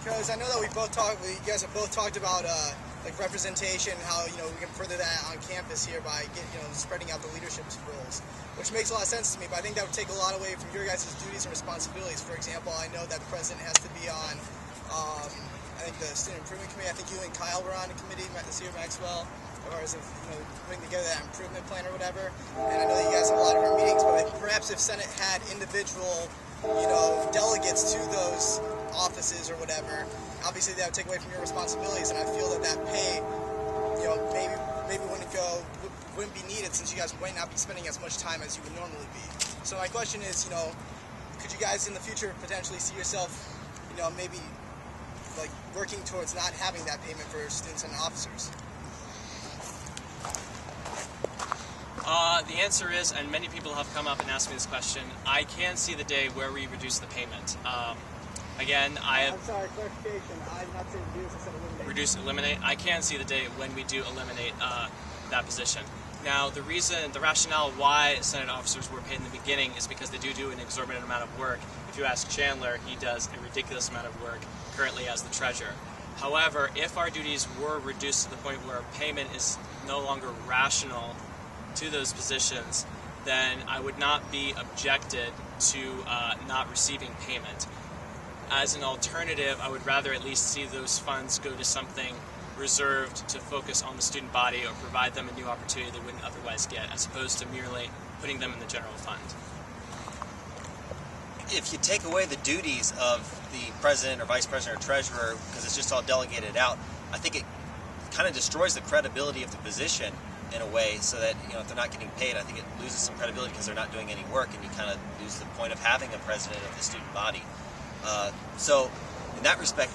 Because I know that you guys have both talked about like representation, how we can further that on campus here by spreading out the leadership roles, which makes a lot of sense to me. But I think that would take a lot away from your guys' duties and responsibilities. For example, I know that the president has to be on. I think the student improvement committee. I think you and Kyle were on the committee this year, Maxwell, as far as putting together that improvement plan or whatever. And I know that you guys have a lot of our meetings, but perhaps if Senate had individual delegates to those offices or whatever, obviously that would take away from your responsibilities, and I feel that pay, maybe wouldn't be needed, since you guys might not be spending as much time as you would normally be. So my question is, could you guys in the future potentially see yourself, maybe like working towards not having that payment for students and officers? The answer is, and many people have come up and asked me this question, I can see the day where we reduce the payment. Again, I'm sorry, clarification. I'm not saying reduce, I said eliminate. Reduce, eliminate. I can see the day when we do eliminate that position. Now, the rationale why Senate officers were paid in the beginning is because they do an exorbitant amount of work. If you ask Chandler, he does a ridiculous amount of work currently as the treasurer. However, if our duties were reduced to the point where payment is no longer rational to those positions, then I would not be objected to not receiving payment. As an alternative, I would rather at least see those funds go to something reserved to focus on the student body or provide them a new opportunity they wouldn't otherwise get, as opposed to merely putting them in the general fund. If you take away the duties of the president or vice president or treasurer, because it's just all delegated out, I think it kind of destroys the credibility of the position in a way, so that if they're not getting paid, I think it loses some credibility because they're not doing any work, and you kind of lose the point of having a president of the student body. So in that respect,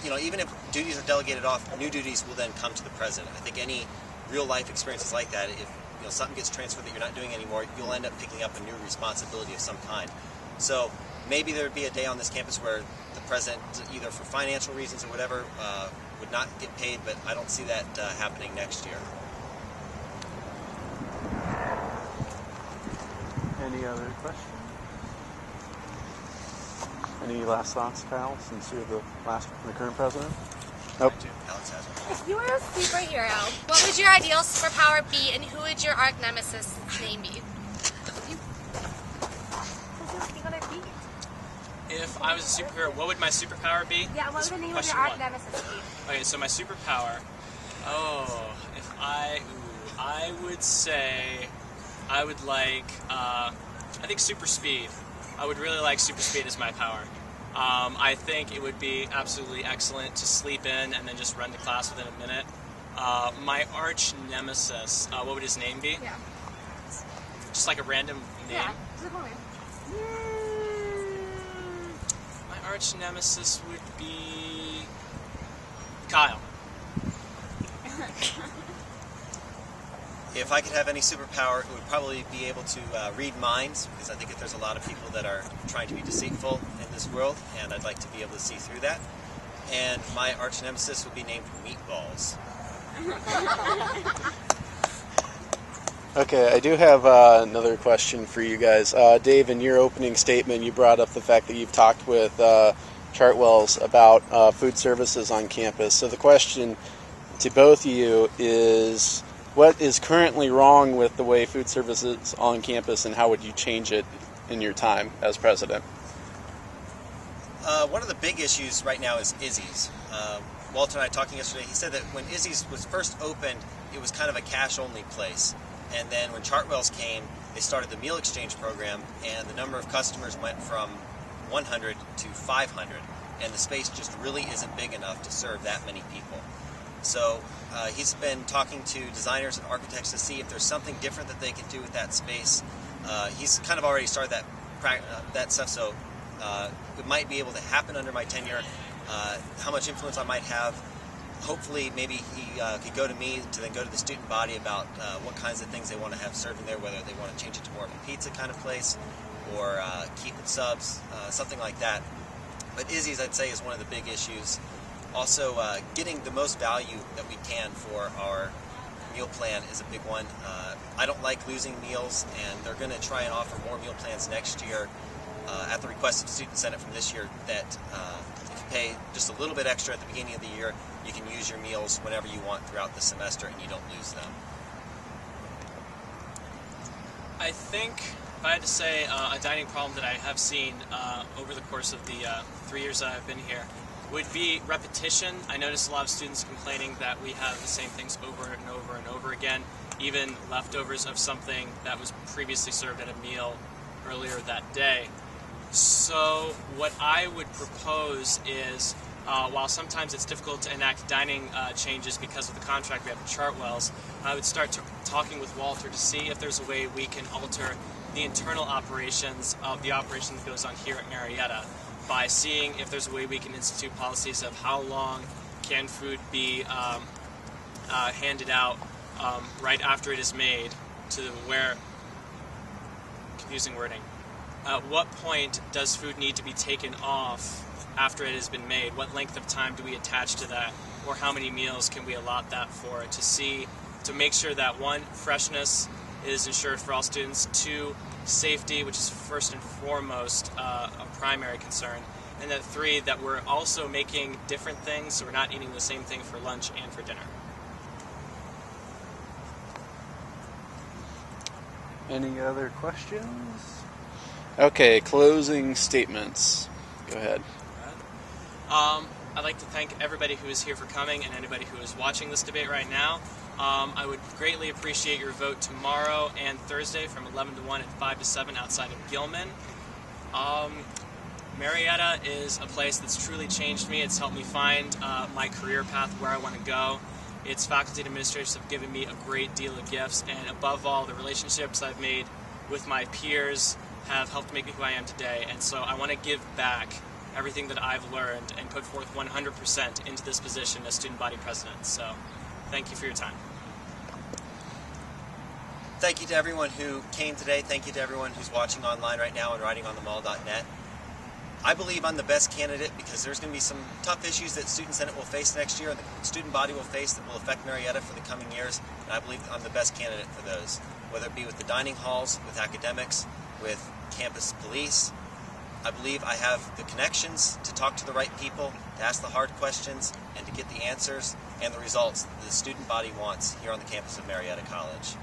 even if duties are delegated off, new duties will then come to the president. I think any real life experiences like that, if something gets transferred that you're not doing anymore, you'll end up picking up a new responsibility of some kind. So maybe there would be a day on this campus where the president, either for financial reasons or whatever, would not get paid, but I don't see that happening next year. Any other questions? Any last thoughts, Kyle, since you're the current president? Nope. Alex has one. If you were a superhero, what would your ideal superpower be, and who would your arch nemesis name be? If I was a superhero, what would my superpower be? Yeah, what would the name of your arch nemesis be? Okay, so my superpower, if I would say, I would like, I think super speed. I would really like super speed as my power. I think it would be absolutely excellent to sleep in and then just run to class within a minute. My arch nemesis, what would his name be? Yeah. Just like a random name? Yeah, just a cool name. My arch nemesis would be Kyle. If I could have any superpower, it would probably be able to read minds, because I think that there's a lot of people that are trying to be deceitful in this world, and I'd like to be able to see through that. And my arch nemesis would be named Meatballs. Okay, I do have another question for you guys. Dave, in your opening statement, you brought up the fact that you've talked with Chartwells about food services on campus. So the question to both of you is, what is currently wrong with the way food services on campus, and how would you change it in your time as president? One of the big issues right now is Izzy's. Walter and I talking yesterday, he said that when Izzy's was first opened, it was kind of a cash-only place. And then when Chartwells came, they started the meal exchange program, and the number of customers went from 100 to 500. And the space just really isn't big enough to serve that many people. So he's been talking to designers and architects to see if there's something different that they can do with that space. He's kind of already started that stuff, so it might be able to happen under my tenure. How much influence I might have, hopefully maybe he could go to me to then go to the student body about what kinds of things they want to have served in there, whether they want to change it to more of a pizza kind of place or keep it subs, something like that. But Izzy's, I'd say, is one of the big issues. Also, getting the most value that we can for our meal plan is a big one. I don't like losing meals, and they're going to try and offer more meal plans next year at the request of the Student Senate from this year that if you pay just a little bit extra at the beginning of the year. You can use your meals whenever you want throughout the semester and you don't lose them. I think if I had to say a dining problem that I have seen over the course of the 3 years that I've been here would be repetition. I noticed a lot of students complaining that we have the same things over and over and over again, even leftovers of something that was previously served at a meal earlier that day. So what I would propose is, while sometimes it's difficult to enact dining changes because of the contract we have with Chartwells, I would start talking with Walter to see if there's a way we can alter the internal operations of the operation that goes on here at Marietta by seeing if there's a way we can institute policies of how long can food be handed out right after it is made to where, confusing wording, at what point does food need to be taken off after it has been made? What length of time do we attach to that? Or how many meals can we allot that for? To make sure that one, freshness is ensured for all students, two, safety, which is first and foremost a primary concern, and then three, that we're also making different things, so we're not eating the same thing for lunch and for dinner. Any other questions? Okay, closing statements. Go ahead. I'd like to thank everybody who is here for coming and anybody who is watching this debate right now. I would greatly appreciate your vote tomorrow and Thursday from 11 to 1 and 5 to 7 outside of Gilman. Marietta is a place that's truly changed me. It's helped me find my career path, where I want to go. Its faculty and administrators have given me a great deal of gifts, and above all, the relationships I've made with my peers have helped make me who I am today. And so I want to give back everything that I've learned and put forth 100% into this position as student body president. So thank you for your time. Thank you to everyone who came today. Thank you to everyone who's watching online right now and writingonthemall.net. I believe I'm the best candidate because there's going to be some tough issues that Student Senate will face next year and the student body will face that will affect Marietta for the coming years, and I believe I'm the best candidate for those, whether it be with the dining halls, with academics, with campus police. I believe I have the connections to talk to the right people, to ask the hard questions, and to get the answers and the results that the student body wants here on the campus of Marietta College.